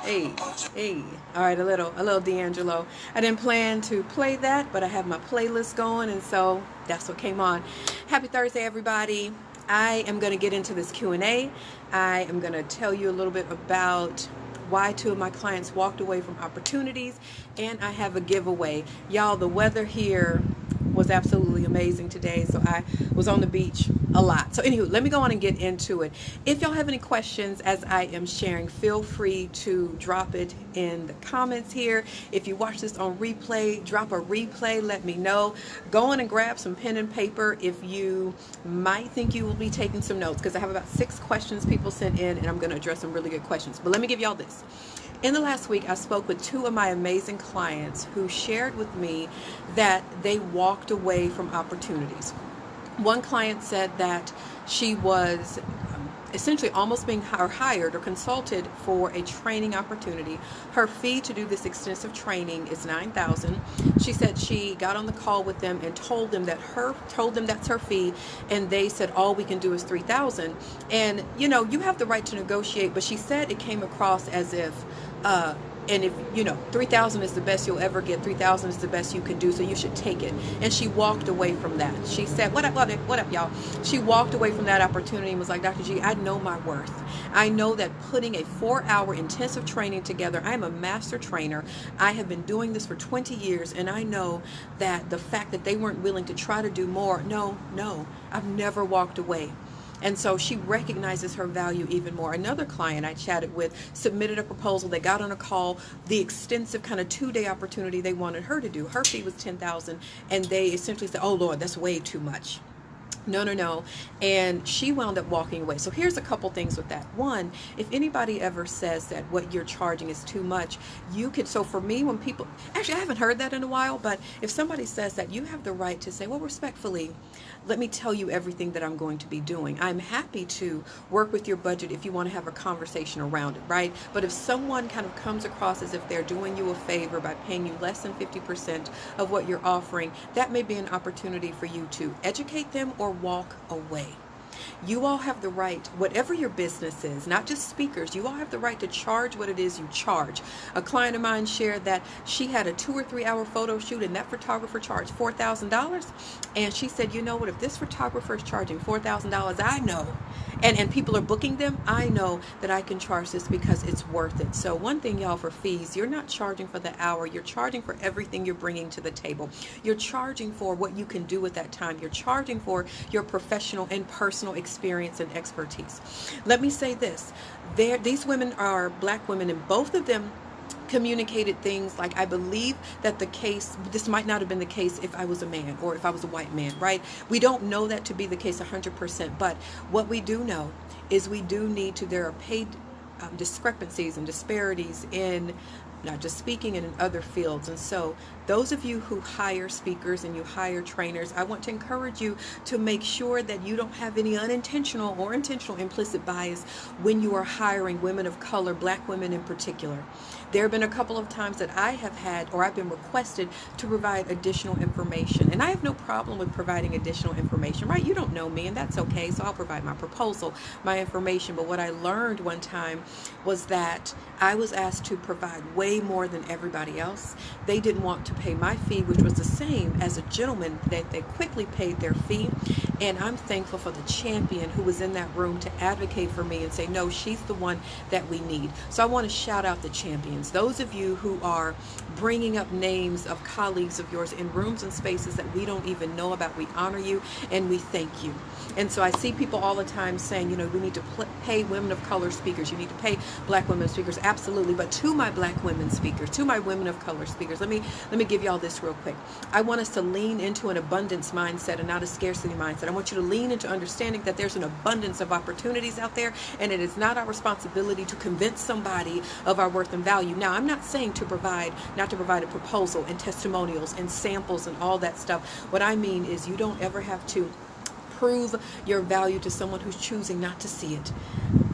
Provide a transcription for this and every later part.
Hey, hey. All right, a little D'Angelo. I didn't plan to play that, but I have my playlist going, and so that's what came on. Happy Thursday, everybody. I am going to get into this Q&A. I am going to tell you a little bit about why two of my clients walked away from opportunities, and I have a giveaway. Y'all, the weather here was absolutely amazing today, so I was on the beach a lot. So anywho, let me go on and get into it. If y'all have any questions as I am sharing, feel free to drop it in the comments here. If you watch this on replay, drop a replay, let me know. Go on and grab some pen and paper if you might think you will be taking some notes, because I have about 6 questions people sent in, and I'm going to address some really good questions. But let me give y'all this. In the last week, I spoke with 2 of my amazing clients who shared with me that they walked away from opportunities. One client said that she was essentially almost being hired or consulted for a training opportunity. Her fee to do this extensive training is $9,000. She said she got on the call with them and told them that's her fee, and they said all we can do is $3,000. And you have the right to negotiate, but she said it came across as if and if 3,000 is the best you'll ever get, 3,000 is the best you can do, so you should take it. And she walked away from that. She said, what up, y'all? She walked away from that opportunity and was like, Dr. G, I know my worth. I know that putting a 4-hour intensive training together, I am a master trainer. I have been doing this for 20 years, and I know that the fact that they weren't willing to try to do more, no, I've never walked away. And so she recognizes her value even more. Another client I chatted with submitted a proposal. They got on a call, the extensive kind of 2-day opportunity they wanted her to do. Her fee was $10,000, and they essentially said, oh Lord, that's way too much. No. And she wound up walking away. So here's a couple things with that. One, if anybody ever says that what you're charging is too much, so for me, when people, actually I haven't heard that in a while, but if somebody says that, you have the right to say, well, respectfully, let me tell you everything that I'm going to be doing. I'm happy to work with your budget if you want to have a conversation around it, right? But if someone kind of comes across as if they're doing you a favor by paying you less than 50% of what you're offering, that may be an opportunity for you to educate them or walk away. You all have the right, whatever your business is, not just speakers, you all have the right to charge what it is you charge. A client of mine shared that she had a 2 or 3 hour photo shoot, and that photographer charged $4,000. And she said, you know what, if this photographer is charging $4,000, I know, and people are booking them, I know that I can charge this because it's worth it. So one thing, y'all, for fees, you're not charging for the hour, you're charging for everything you're bringing to the table. You're charging for what you can do with that time. You're charging for your professional and personal experience and expertise. Let me say this. These women are Black women, and both of them communicated things like, I believe that this might not have been the case if I was a man or if I was a white man, right? We don't know that to be the case 100%, but what we do know is there are paid discrepancies and disparities in not just speaking and in other fields. And so those of you who hire speakers and you hire trainers, I want to encourage you to make sure that you don't have any unintentional or intentional implicit bias when you are hiring women of color, Black women in particular. There have been a couple of times that I have had, or I've been requested to provide additional information. And I have no problem with providing additional information, right? You don't know me, and that's okay. So I'll provide my proposal, my information. But what I learned one time was that I was asked to provide way more than everybody else. They didn't want to pay my fee, which was the same as a gentleman, that they quickly paid their fee. And I'm thankful for the champion who was in that room to advocate for me and say, no, she's the one that we need. So I want to shout out the champions. Those of you who are bringing up names of colleagues of yours in rooms and spaces that we don't even know about, we honor you and we thank you. And so I see people all the time saying, we need to pay women of color speakers. You need to pay Black women speakers. Absolutely. But to my Black women speakers, to my women of color speakers, let me give y'all this real quick. I want us to lean into an abundance mindset and not a scarcity mindset. I want you to lean into understanding that there's an abundance of opportunities out there, and it is not our responsibility to convince somebody of our worth and value. Now, I'm not saying not to provide a proposal and testimonials and samples and all that stuff. What I mean is you don't ever have to prove your value to someone who's choosing not to see it.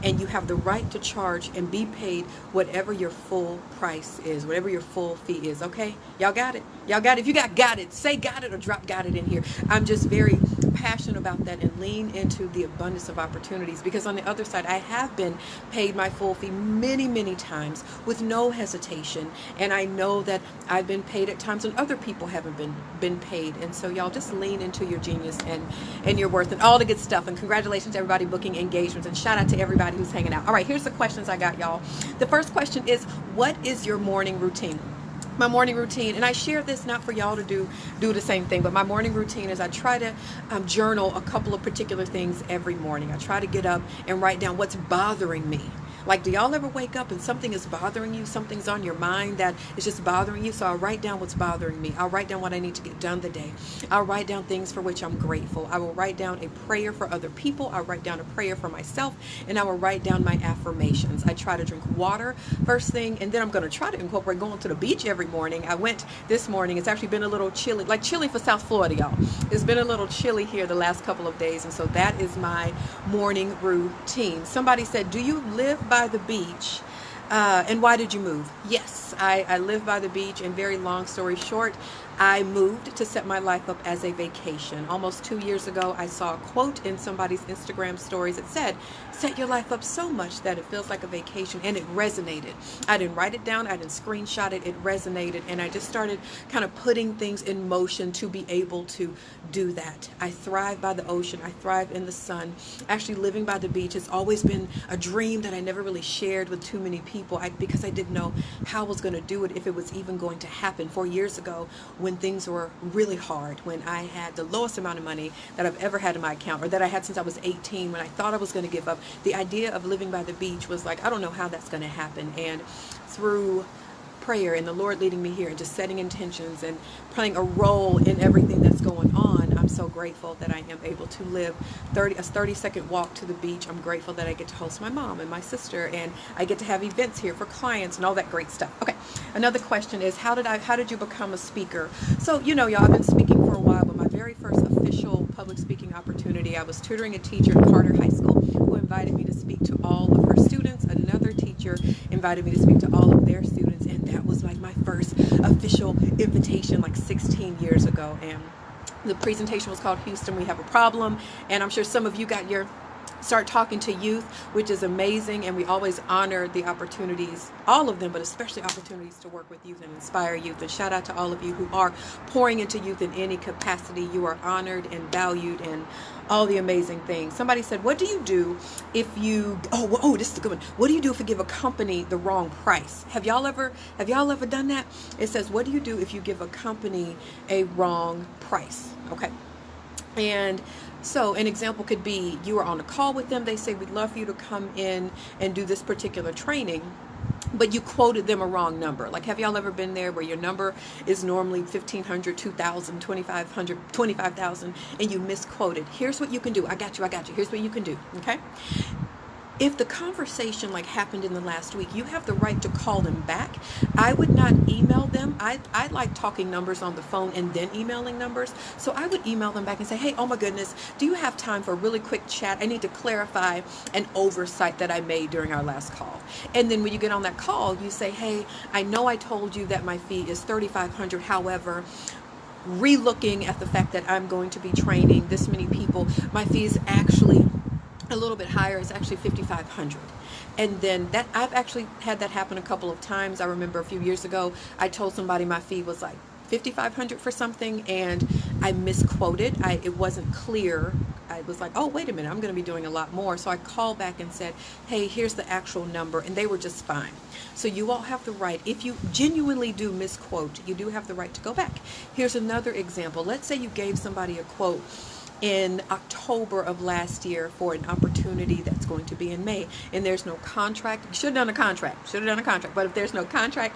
and you have the right to charge and be paid whatever your full price is, whatever your full fee is. Okay, y'all got it? Y'all got it? If you got it, say got it or drop got it in here. I'm just very passionate about that, and lean into the abundance of opportunities, because on the other side, I have been paid my full fee many times with no hesitation, and I know that I've been paid at times when other people haven't been paid. And so y'all just lean into your genius and your worth and all the good stuff. And congratulations to everybody booking engagements, and shout out to everybody who's hanging out. All right, here's the questions I got, y'all. The first question is, what is your morning routine? My morning routine, and I share this not for y'all to do the same thing, but my morning routine is I try to journal a couple of particular things every morning. I try to get up and write down what's bothering me. Like, do y'all ever wake up and something is bothering you? Something's on your mind that is just bothering you. So I'll write down what's bothering me. I'll write down what I need to get done the day. I'll write down things for which I'm grateful. I will write down a prayer for other people. I'll write down a prayer for myself, and I will write down my affirmations. I try to drink water first thing, and then I'm going to try to incorporate going to the beach every morning. I went this morning. It's actually been a little chilly, like chilly for South Florida, y'all. It's been a little chilly here the last couple of days, and so that is my morning routine. Somebody said, do you live by the beach? And why did you move? Yes, I live by the beach, and very long story short, I moved to set my life up as a vacation. Almost 2 years ago, I saw a quote in somebody's Instagram stories that said, set your life up so much that it feels like a vacation, and it resonated. I didn't write it down, I didn't screenshot it, it resonated, and I just started kind of putting things in motion to be able to do that. I thrive by the ocean, I thrive in the sun. Actually, living by the beach has always been a dream that I never really shared with too many people because I didn't know how I was going to do it, if it was even going to happen. 4 years ago, when things were really hard, when I had the lowest amount of money that I've ever had in my account, or that I had since I was 18, when I thought I was going to give up, the idea of living by the beach was like, I don't know how that's going to happen. And through prayer and the Lord leading me here and just setting intentions and playing a role in everything that's going on, I'm so grateful that I am able to live a 30-second walk to the beach. I'm grateful that I get to host my mom and my sister, and I get to have events here for clients and all that great stuff. Okay, another question is, how did you become a speaker? So, you know, y'all, I've been speaking for a while, but my very first official public speaking opportunity, I was tutoring a teacher at Carter High School who invited me to speak to all of her students. Another teacher invited me to speak to all of their students, and that was like my first official invitation, like 16 years ago. And the presentation was called Houston, We Have a Problem. And I'm sure some of you got your start talking to youth, which is amazing, and we always honor the opportunities, all of them, but especially opportunities to work with youth and inspire youth. And shout out to all of you who are pouring into youth in any capacity. You are honored and valued and all the amazing things. Somebody said, what do you do if you, oh, this is a good one. What do you do if you give a company the wrong price? Have y'all ever done that? It says, what do you do if you give a company a wrong price? Okay. And so an example could be, you are on a call with them. They say, we'd love for you to come in and do this particular training, but you quoted them a wrong number. Like, have y'all ever been there where your number is normally 1,500, 2,000, 2,500, 25,000, and you misquoted? Here's what you can do. I got you. Here's what you can do. Okay. If the conversation like happened in the last week, you have the right to call them back. I would not email them. I like talking numbers on the phone and then emailing numbers. So I would email them back and say, hey, oh my goodness, do you have time for a really quick chat? I need to clarify an oversight that I made during our last call. And then when you get on that call, you say, hey, I know I told you that my fee is $3,500. However, re-looking at the fact that I'm going to be training this many people, my fee is actually a little bit higher. It's actually $5,500. And then that, I've actually had that happen a couple of times. I remember a few years ago, I told somebody my fee was like $5,500 for something, and I misquoted. It wasn't clear. I was like, oh, wait a minute, I'm going to be doing a lot more. So I called back and said, hey, here's the actual number, and they were just fine. So you all have the right, if you genuinely do misquote, you do have the right to go back. Here's another example. Let's say you gave somebody a quote in October of last year for an opportunity that's going to be in May, and there's no contract. You should have done a contract, but if there's no contract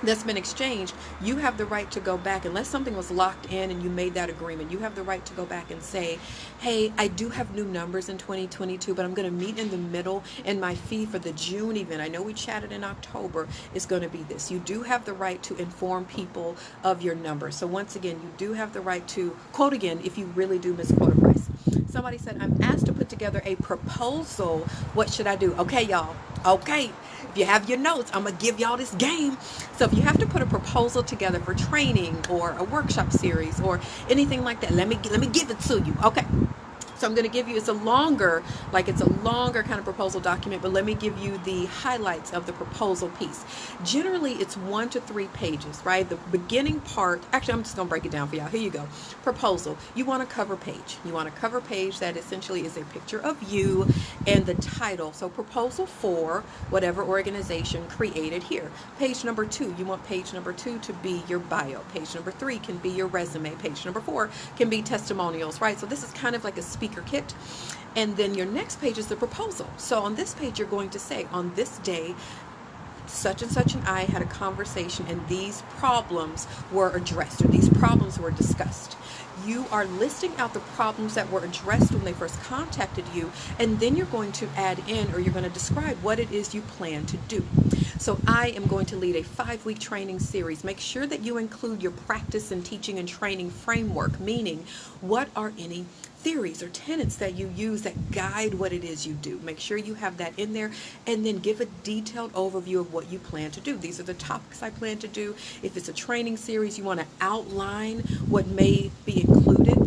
that's been exchanged, you have the right to go back, unless something was locked in and you made that agreement. You have the right to go back and say, hey, I do have new numbers in 2022, but I'm going to meet in the middle, and my fee for the June event, I know we chatted in October, is going to be this. You do have the right to inform people of your numbers. So once again, you do have the right to quote again if you really do misquote a price. Somebody said, I'm asked to put together a proposal. What should I do? Okay, y'all. Okay. If you have your notes, I'm going to give y'all this game. So if you have to put a proposal together for training or a workshop series or anything like that, let me give it to you. Okay. So I'm going to give you, it's a longer kind of proposal document, but let me give you the highlights of the proposal piece. Generally, it's 1 to 3 pages, right? The beginning part, actually, I'm just going to break it down for y'all. Here you go. Proposal. You want a cover page. You want a cover page that essentially is a picture of you and the title. So proposal for whatever organization created here. Page number 2, you want page number 2 to be your bio. Page number 3 can be your resume. Page number 4 can be testimonials, right? So this is kind of like a speaker kit. And then your next page is the proposal. So on this page, you're going to say, on this day, such and such and I had a conversation and these problems were addressed, or these problems were discussed. You are listing out the problems that were addressed when they first contacted you, and then you're going to add in, or you're going to describe what it is you plan to do. So I am going to lead a 5-week training series. Make sure that you include your practice and teaching and training framework, meaning what are any theories or tenets that you use that guide what it is you do. Make sure you have that in there, and then give a detailed overview of what you plan to do. These are the topics I plan to do. If it's a training series, you want to outline what may be included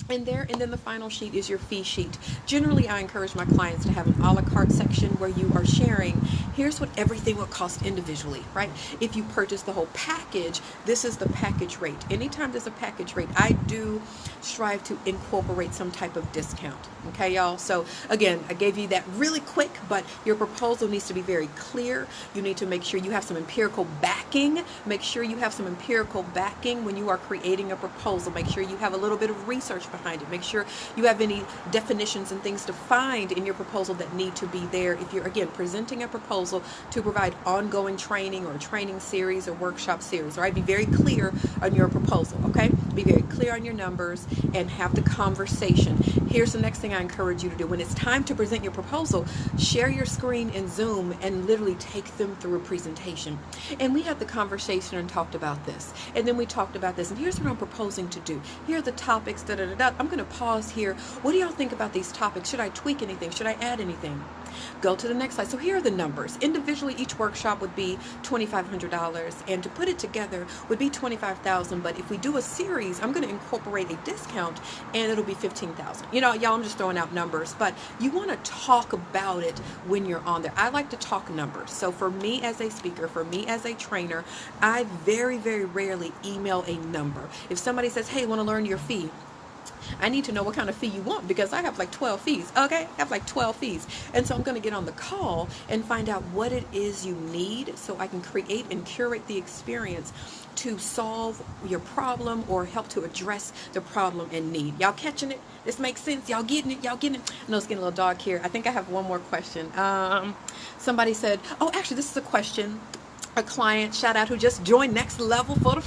in there, and then the final sheet is your fee sheet. Generally, I encourage my clients to have an a la carte section where you are sharing, here's what everything will cost individually, right? If you purchase the whole package, this is the package rate. Anytime there's a package rate, I do strive to incorporate some type of discount. Okay, y'all? So again, I gave you that really quick, but your proposal needs to be very clear. You need to make sure you have some empirical backing. Make sure you have some empirical backing when you are creating a proposal. Make sure you have a little bit of research behind it. Make sure you have any definitions and things defined in your proposal that need to be there if you're, again, presenting a proposal to provide ongoing training or training series or workshop series. All right, be very clear on your proposal, okay? Be very clear on your numbers and have the conversation. Here's the next thing I encourage you to do. When it's time to present your proposal, share your screen in Zoom and literally take them through a presentation. And we had the conversation and talked about this. And then we talked about this. And here's what I'm proposing to do. Here are the topics, I'm going to pause here. What do y'all think about these topics? Should I tweak anything? Should I add anything? Go to the next slide. So here are the numbers. Individually, each workshop would be $2,500, and to put it together would be $25,000. But if we do a series, I'm going to incorporate a discount, and it'll be $15,000. You know, y'all, I'm just throwing out numbers, but you want to talk about it when you're on there. I like to talk numbers. So for me as a speaker, for me as a trainer, I very, very rarely email a number. If somebody says, "Hey, I want to learn your fee," I need to know what kind of fee you want, because I have like 12 fees, okay? I have like 12 fees. And so I'm going to get on the call and find out what it is you need so I can create and curate the experience to solve your problem or help to address the problem and need. Y'all catching it? This makes sense? Y'all getting it? Y'all getting it? I know it's getting a little dark here. I think I have one more question. Somebody said, oh, actually, this is a question. A client, shout out, who just joined Next Level for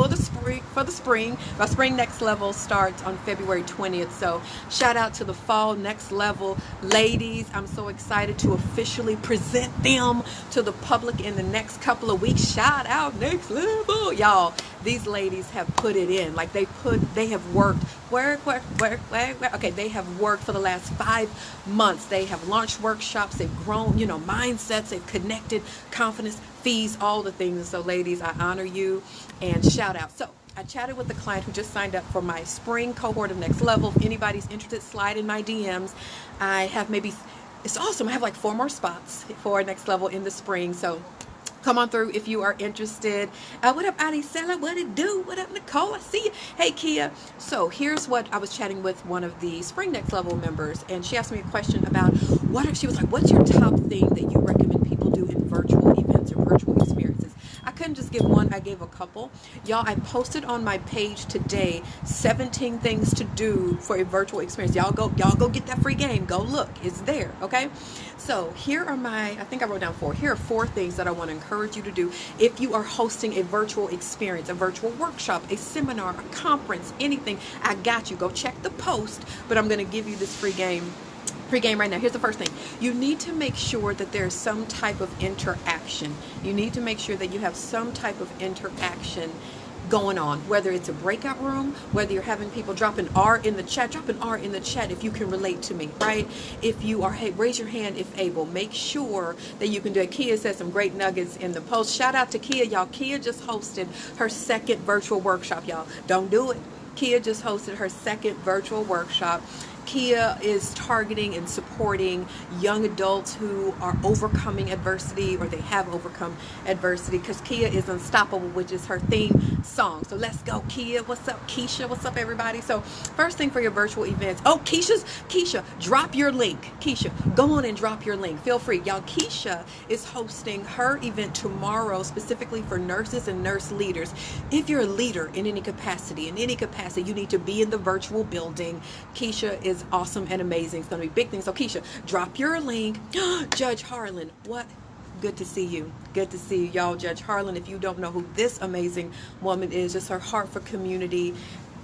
the spring. My spring Next Level starts on February 20th. So shout out to the fall Next Level ladies. I'm so excited to officially present them to the public in the next couple of weeks. Shout out Next Level, y'all. These ladies have put it in. Like they have worked. Okay, they have worked for the last 5 months. They have launched workshops. They've grown, mindsets. They've connected, confidence, fees, all the things. So ladies, I honor you and shout out. So I chatted with the client who just signed up for my spring cohort of Next Level. If anybody's interested, slide in my DMs. I have it's awesome. I have like 4 more spots for Next Level in the spring. So come on through if you are interested. What up, Adisela? What it do? What up, Nicole? I see you. Hey, Kia. So here's what I was chatting with one of the Spring Next Level members, and she asked me a question about she was like, what's your top thing that you recommend people do in virtual events or virtual experiences? I couldn't just give one. I gave a couple. Y'all, I posted on my page today 17 things to do for a virtual experience. Y'all go get that free game. Go look. It's there, okay? So here are I think I wrote down 4. Here are 4 things that I want to encourage you to do if you are hosting a virtual experience, a virtual workshop, a seminar, a conference, anything. I got you. Go check the post, but I'm going to give you this free game right now. Here's the first thing. You need to make sure that there's some type of interaction. You need to make sure that you have some type of interaction going on, whether it's a breakout room, whether you're having people drop an R in the chat, drop an R in the chat if you can relate to me, right? If you are, hey, raise your hand if able. Make sure that you can do it. Kia said some great nuggets in the post. Shout out to Kia, y'all. Kia just hosted her second virtual workshop, y'all. Don't do it. Kia just hosted her second virtual workshop. Kia is targeting and supporting young adults who are overcoming adversity, or they have overcome adversity, because Kia is unstoppable, which is her theme song. So let's go, Kia. What's up, Keisha? What's up, everybody? So first thing for your virtual events. Oh, Keisha, drop your link. Keisha, go on and drop your link. Feel free. Y'all, Keisha is hosting her event tomorrow specifically for nurses and nurse leaders. If you're a leader in any capacity, you need to be in the virtual building. Keisha is awesome and amazing. It's going to be big things. So Keisha, drop your link. Judge Harlan, what? Good to see you. Good to see you, y'all. Judge Harlan, if you don't know who this amazing woman is, just her heart for community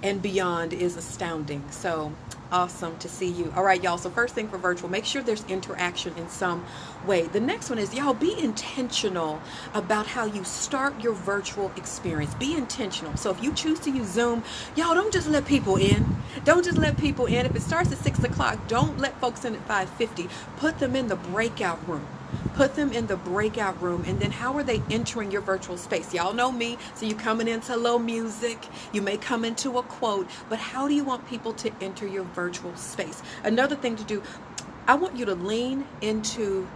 and beyond is astounding. So awesome to see you. All right, y'all. So first thing for virtual, make sure there's interaction in some way. The next one is, y'all, be intentional about how you start your virtual experience. Be intentional. So if you choose to use Zoom, y'all, don't just let people in. Don't just let people in. If it starts at 6 o'clock, don't let folks in at 5:50. Put them in the breakout room. Put them in the breakout room. And then how are they entering your virtual space? Y'all know me. So you're coming into a little music. You may come into a quote. But how do you want people to enter your virtual space? Another thing to do, I want you to lean into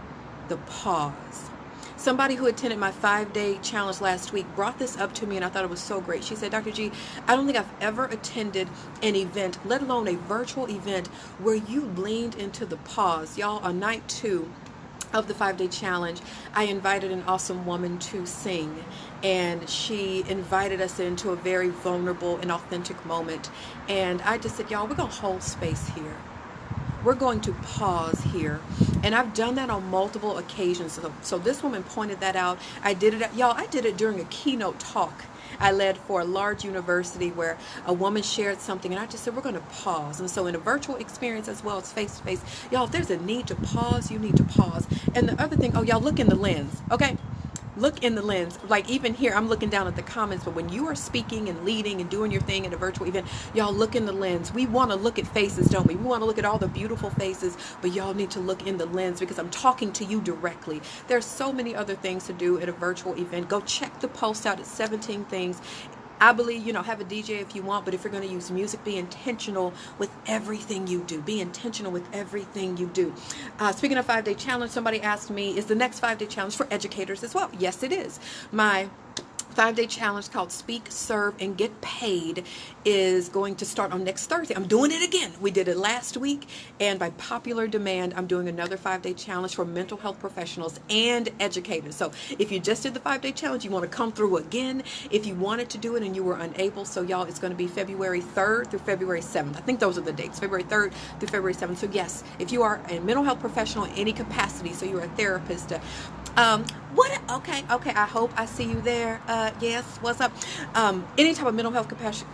the pause. Somebody who attended my 5-day challenge last week brought this up to me, and I thought it was so great. She said, Dr. G, I don't think I've ever attended an event, let alone a virtual event, where you leaned into the pause. Y'all, on night 2 of the 5-day challenge, I invited an awesome woman to sing, and she invited us into a very vulnerable and authentic moment. And I just said, y'all, we're going to hold space here. We're going to pause here. And I've done that on multiple occasions. So this woman pointed that out. I did it, y'all, I did it during a keynote talk I led for a large university where a woman shared something, and I just said, we're going to pause. And so in a virtual experience as well as face-to-face, y'all, if there's a need to pause, you need to pause. And the other thing, oh, y'all, look in the lens, okay? Look in the lens. Like even here, I'm looking down at the comments, but when you are speaking and leading and doing your thing at a virtual event, y'all look in the lens. We want to look at faces, don't we? We want to look at all the beautiful faces, but y'all need to look in the lens because I'm talking to you directly. There's so many other things to do at a virtual event. Go check the post out. It's 17 things. I believe, have a DJ if you want, but if you're going to use music, be intentional with everything you do. Be intentional with everything you do. Speaking of 5-day challenge, somebody asked me, is the next 5-day challenge for educators as well? Yes, it is. My 5-day challenge called Speak, Serve, and Get Paid is going to start on next Thursday. I'm doing it again. We did it last week, and by popular demand, I'm doing another 5-day challenge for mental health professionals and educators. So if you just did the 5-day challenge, you want to come through again. If you wanted to do it and you were unable, so y'all, it's going to be February 3rd through February 7th. I think those are the dates, February 3rd through February 7th. So yes, if you are a mental health professional in any capacity, so you're a therapist, okay, I hope I see you there. Yes, what's up? Any type of mental health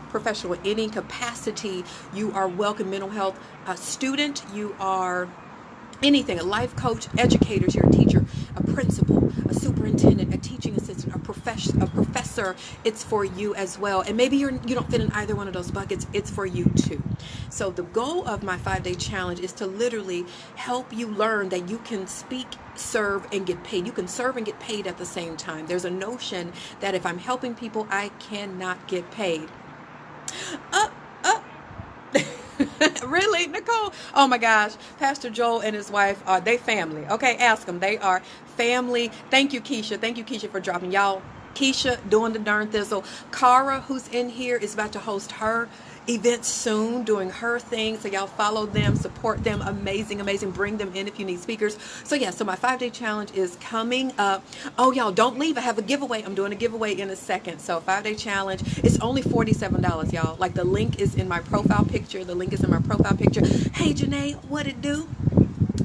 professional in any capacity, you are welcome. Mental health student, you are anything, a life coach, educators, you're a teacher, a principal, a superintendent, a teaching assistant, a professor, it's for you as well. And maybe you don't fit in either one of those buckets, it's for you too. So the goal of my 5-day challenge is to literally help you learn that you can speak, serve, and get paid. You can serve and get paid at the same time. There's a notion that if I'm helping people, I cannot get paid. Really, Nicole? Oh my gosh, Pastor Joel and his wife, they family. Okay, ask them. They are family. Thank you, Keisha. Thank you, Keisha, for dropping. Y'all, Keisha doing the darn thistle. Cara, who's in here, is about to host her event soon, doing her thing. So y'all follow them, support them. Amazing, amazing. Bring them in if you need speakers. So yeah, so my 5-day challenge is coming up. Oh, y'all, don't leave. I have a giveaway. I'm doing a giveaway in a second. So 5-day challenge. It's only $47, y'all. Like the link is in my profile picture. The link is in my profile picture. Hey, Janae, what it do?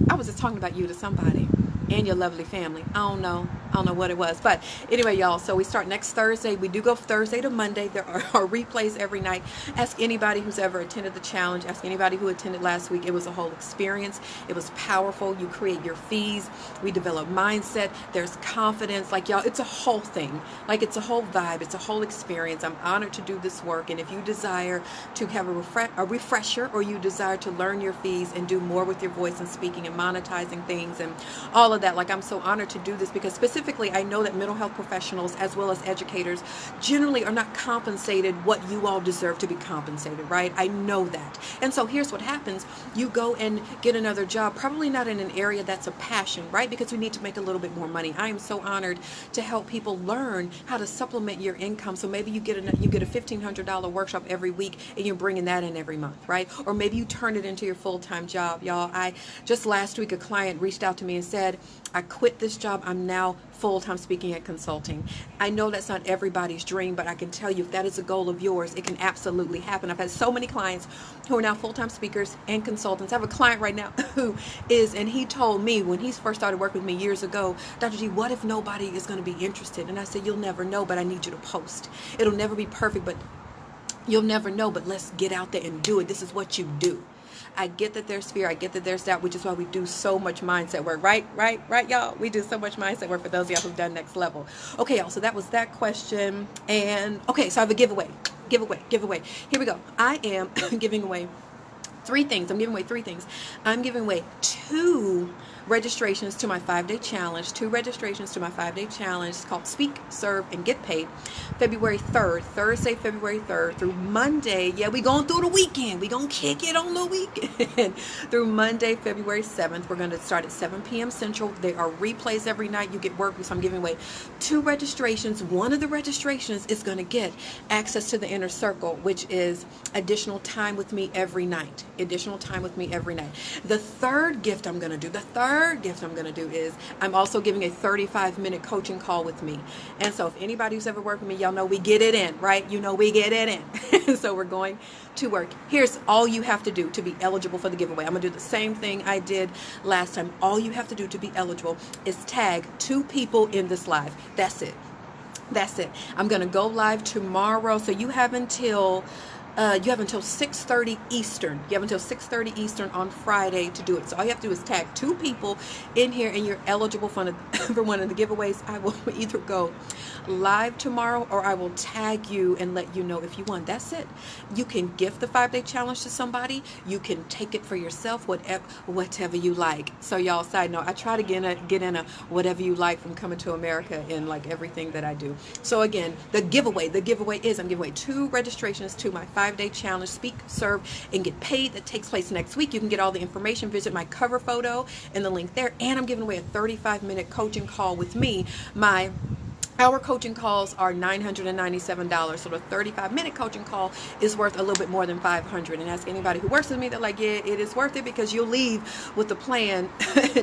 I was just talking about you to somebody and your lovely family. I don't know. I don't know what it was. But anyway, y'all, so we start next Thursday. We do go Thursday to Monday. There are replays every night. Ask anybody who's ever attended the challenge. Ask anybody who attended last week. It was a whole experience. It was powerful. You create your fees. We develop mindset. There's confidence. Like, y'all, it's a whole thing. Like, it's a whole vibe. It's a whole experience. I'm honored to do this work. And if you desire to have a refresher, or you desire to learn your fees and do more with your voice and speaking and monetizing things and all of that, like, I'm so honored to do this, because specifically I know that mental health professionals as well as educators generally are not compensated what you all deserve to be compensated, right? I know that. And so here's what happens. You go and get another job, probably not in an area that's a passion, right? Because we need to make a little bit more money. I am so honored to help people learn how to supplement your income. So maybe you get a $1,500 workshop every week and you're bringing that in every month, right? Or maybe you turn it into your full-time job. Y'all, I just last week a client reached out to me and said, I quit this job. I'm now full-time speaking and consulting. I know that's not everybody's dream, but I can tell you if that is a goal of yours, it can absolutely happen. I've had so many clients who are now full-time speakers and consultants. I have a client right now who is, and he told me when he first started working with me years ago, Dr. G, what if nobody is going to be interested? And I said, you'll never know, but I need you to post. It'll never be perfect, but you'll never know, but let's get out there and do it. This is what you do. I get that there's fear. I get that there's doubt, which is why we do so much mindset work. Right, y'all? We do so much mindset work for those of y'all who've done next level. Okay, y'all, so that was that question. And okay, so I have a giveaway. Here we go. I am giving away three things. I'm giving away three things. I'm giving away 2 registrations to my 5-day challenge. It's called Speak, Serve, and Get Paid. February 3rd, Thursday, February 3rd through Monday. Yeah, we going through the weekend. We going to kick it on the weekend. Through Monday, February 7th. We're going to start at 7 p.m. Central. There are replays every night. You get work. So I'm giving away 2 registrations. One of the registrations is going to get access to the inner circle, which is additional time with me every night. The third gift I'm going to do is I'm also giving a 35-minute coaching call with me. And so if anybody who's ever worked with me, y'all know we get it in, right? You know we get it in. So we're going to work. Here's all you have to do to be eligible for the giveaway. I'm going to do the same thing I did last time. All you have to do to be eligible is tag 2 people in this live. That's it. I'm going to go live tomorrow. So you have until 6:30 Eastern. You have until 6:30 Eastern on Friday to do it. So all you have to do is tag 2 people in here and you're eligible for one of the giveaways. I will either go live tomorrow or I will tag you and let you know if you won. That's it. You can gift the 5-day challenge to somebody. You can take it for yourself, whatever you like. So y'all, side note, I try to get in a whatever you like from Coming to America in like everything that I do. So again, the giveaway is I'm giving away 2 registrations to my 5-day challenge, Speak, Serve, and Get Paid, that takes place next week. You can get all the information, visit my cover photo and the link there. And I'm giving away a 35-minute coaching call with me. Our coaching calls are $997. So the 35-minute coaching call is worth a little bit more than $500. And ask anybody who works with me, they're like, yeah, it is worth it, because you'll leave with a plan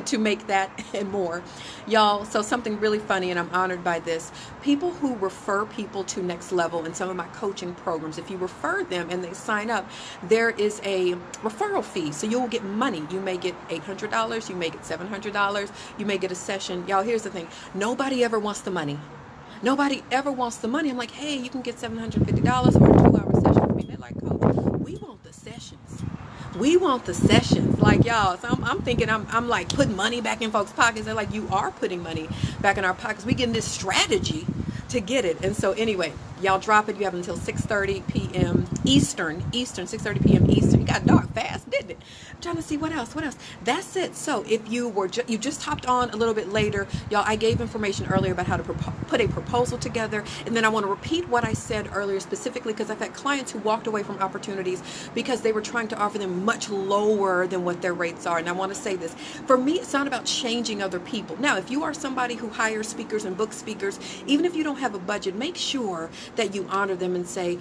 to make that and more. Y'all, so something really funny, and I'm honored by this. People who refer people to next level in some of my coaching programs, if you refer them and they sign up, there is a referral fee. So you will get money. You may get $800. You may get $700. You may get a session. Y'all, here's the thing. Nobody ever wants the money. Nobody ever wants the money. I'm like, hey, you can get $750 or a 2-hour session with me. They're like, Coach, we want the sessions. Like, y'all, so I'm thinking I'm like putting money back in folks' pockets. They're like, you are putting money back in our pockets. We getting this strategy to get it. And so anyway, y'all drop it. You have until 6:30 p.m. Eastern, 6:30 p.m. Eastern. You got dark fast, didn't it? I'm trying to see what else. That's it. So if you were you just hopped on a little bit later, y'all, I gave information earlier about how to put a proposal together. And then I want to repeat what I said earlier specifically, because I've had clients who walked away from opportunities because they were trying to offer them much lower than what their rates are. And I want to say this. For me, it's not about changing other people. Now, if you are somebody who hires speakers and book speakers, even if you don't have a budget, make sure that you honor them and say,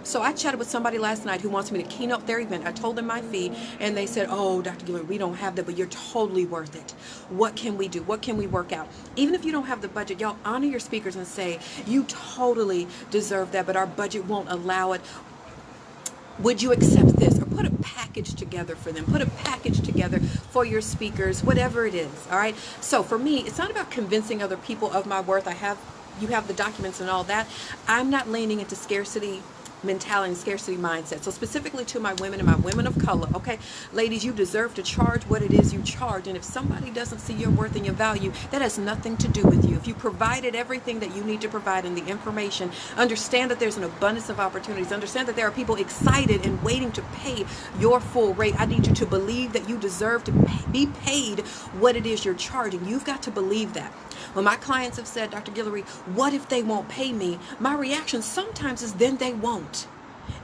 so I chatted with somebody last night who wants me to keynote their event. I told them my fee and they said, oh, Dr. Gilbert, we don't have that, but you're totally worth it. What can we do? What can we work out? Even if you don't have the budget, y'all honor your speakers and say, you totally deserve that, but our budget won't allow it. Would you accept this? Or put a package package together for them. Put a package together for your speakers, whatever it is. All right. So for me, it's not about convincing other people of my worth. You have the documents and all that. I'm not leaning into scarcity mentality and scarcity mindset. So specifically to my women and my women of color, okay, ladies, you deserve to charge what it is you charge. And if somebody doesn't see your worth and your value, that has nothing to do with you. If you provided everything that you need to provide in the information, understand that there's an abundance of opportunities. Understand that there are people excited and waiting to pay your full rate. I need you to believe that you deserve to be paid what it is you're charging. You've got to believe that. When my clients have said, Dr. Guillory, what if they won't pay me? My reaction sometimes is then they won't.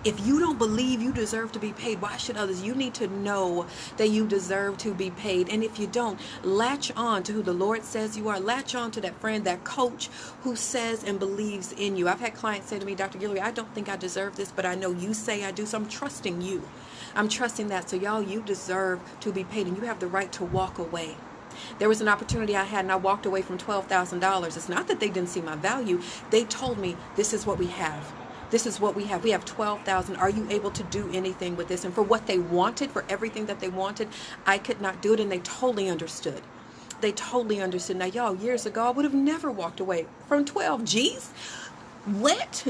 If you don't believe you deserve to be paid, why should others? You need to know that you deserve to be paid. And if you don't, latch on to who the Lord says you are. Latch on to that friend, that coach who says and believes in you. I've had clients say to me, Dr. Guillory, I don't think I deserve this, but I know you say I do, so I'm trusting you. I'm trusting that. So y'all, you deserve to be paid, and you have the right to walk away. There was an opportunity I had, and I walked away from $12,000. It's not that they didn't see my value. They told me, this is what we have. This is what we have. We have 12,000. Are you able to do anything with this? And for what they wanted, for everything that they wanted, I could not do it, and they totally understood. They totally understood. Now, y'all, years ago, I would have never walked away from 12 G's. What?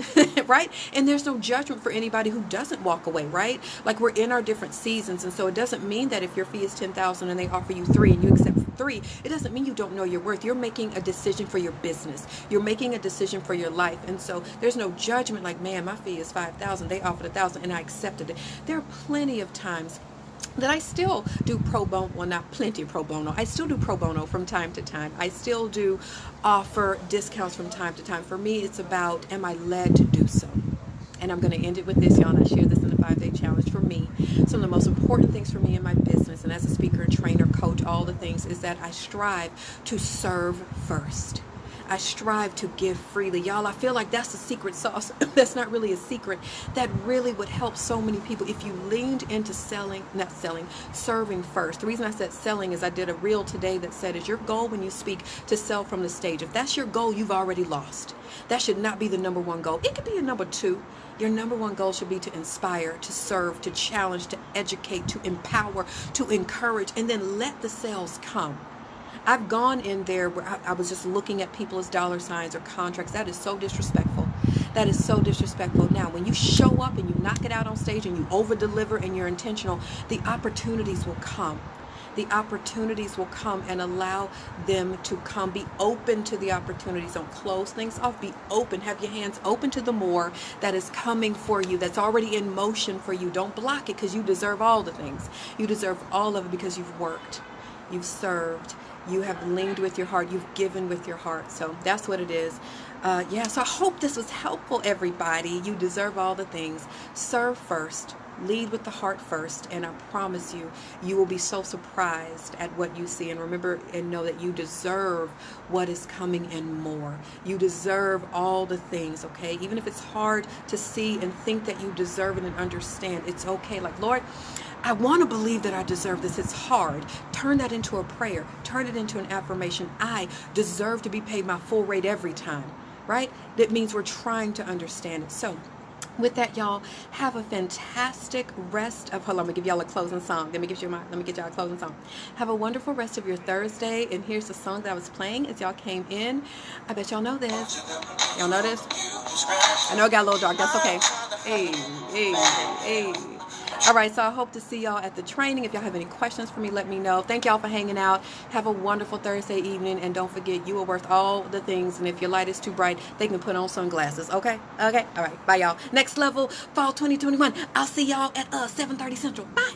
Right? And there's no judgment for anybody who doesn't walk away, right? Like, we're in our different seasons, and so it doesn't mean that if your fee is $10,000 and they offer you 3 and you accept 3, it doesn't mean you don't know your worth. You're making a decision for your business. You're making a decision for your life, and so there's no judgment like, man, my fee is $5,000. They offered $1,000 and I accepted it. There are plenty of times that I still do pro bono, well, not plenty pro bono. I still do pro bono from time to time. I still do offer discounts from time to time. For me, it's about, am I led to do so? And I'm going to end it with this, y'all, and I share this in the 5-day challenge. For me, some of the most important things for me in my business and as a speaker, trainer, coach, all the things, is that I strive to serve first. I strive to give freely. Y'all, I feel like that's the secret sauce. That's not really a secret. That really would help so many people if you leaned into serving first. The reason I said selling is I did a reel today that said, is your goal when you speak to sell from the stage? If that's your goal, you've already lost. That should not be the number one goal. It could be a number 2. Your number one goal should be to inspire, to serve, to challenge, to educate, to empower, to encourage, and then let the sales come. I've gone in there where I was just looking at people as dollar signs or contracts. That is so disrespectful. That is so disrespectful. Now, when you show up and you knock it out on stage and you over-deliver and you're intentional, the opportunities will come. The opportunities will come, and allow them to come. Be open to the opportunities. Don't close things off. Be open. Have your hands open to the more that is coming for you, that's already in motion for you. Don't block it, because you deserve all the things. You deserve all of it because you've worked. You've served. You have leaned with your heart. You've given with your heart. So that's what it is. So I hope this was helpful, everybody. You deserve all the things. Serve first. Lead with the heart first. And I promise you, you will be so surprised at what you see. And remember and know that you deserve what is coming and more. You deserve all the things, okay? Even if it's hard to see and think that you deserve it and understand, it's okay. Like, Lord, I want to believe that I deserve this. It's hard. Turn that into a prayer. Turn it into an affirmation. I deserve to be paid my full rate every time, right? That means we're trying to understand it. So with that, y'all, have a fantastic rest of, hold on, I'm gonna give y'all a closing song. Let me get y'all a closing song. Have a wonderful rest of your Thursday. And here's the song that I was playing as y'all came in. I bet y'all know this. Y'all know this? I know it got a little dark. That's okay. Hey, hey, hey. All right, so I hope to see y'all at the training. If y'all have any questions for me, let me know. Thank y'all for hanging out. Have a wonderful Thursday evening, and don't forget, you are worth all the things. And if your light is too bright, they can put on sunglasses. Okay? Okay? All right. Bye, y'all. Next level, fall 2021. I'll see y'all at 7:30 Central. Bye.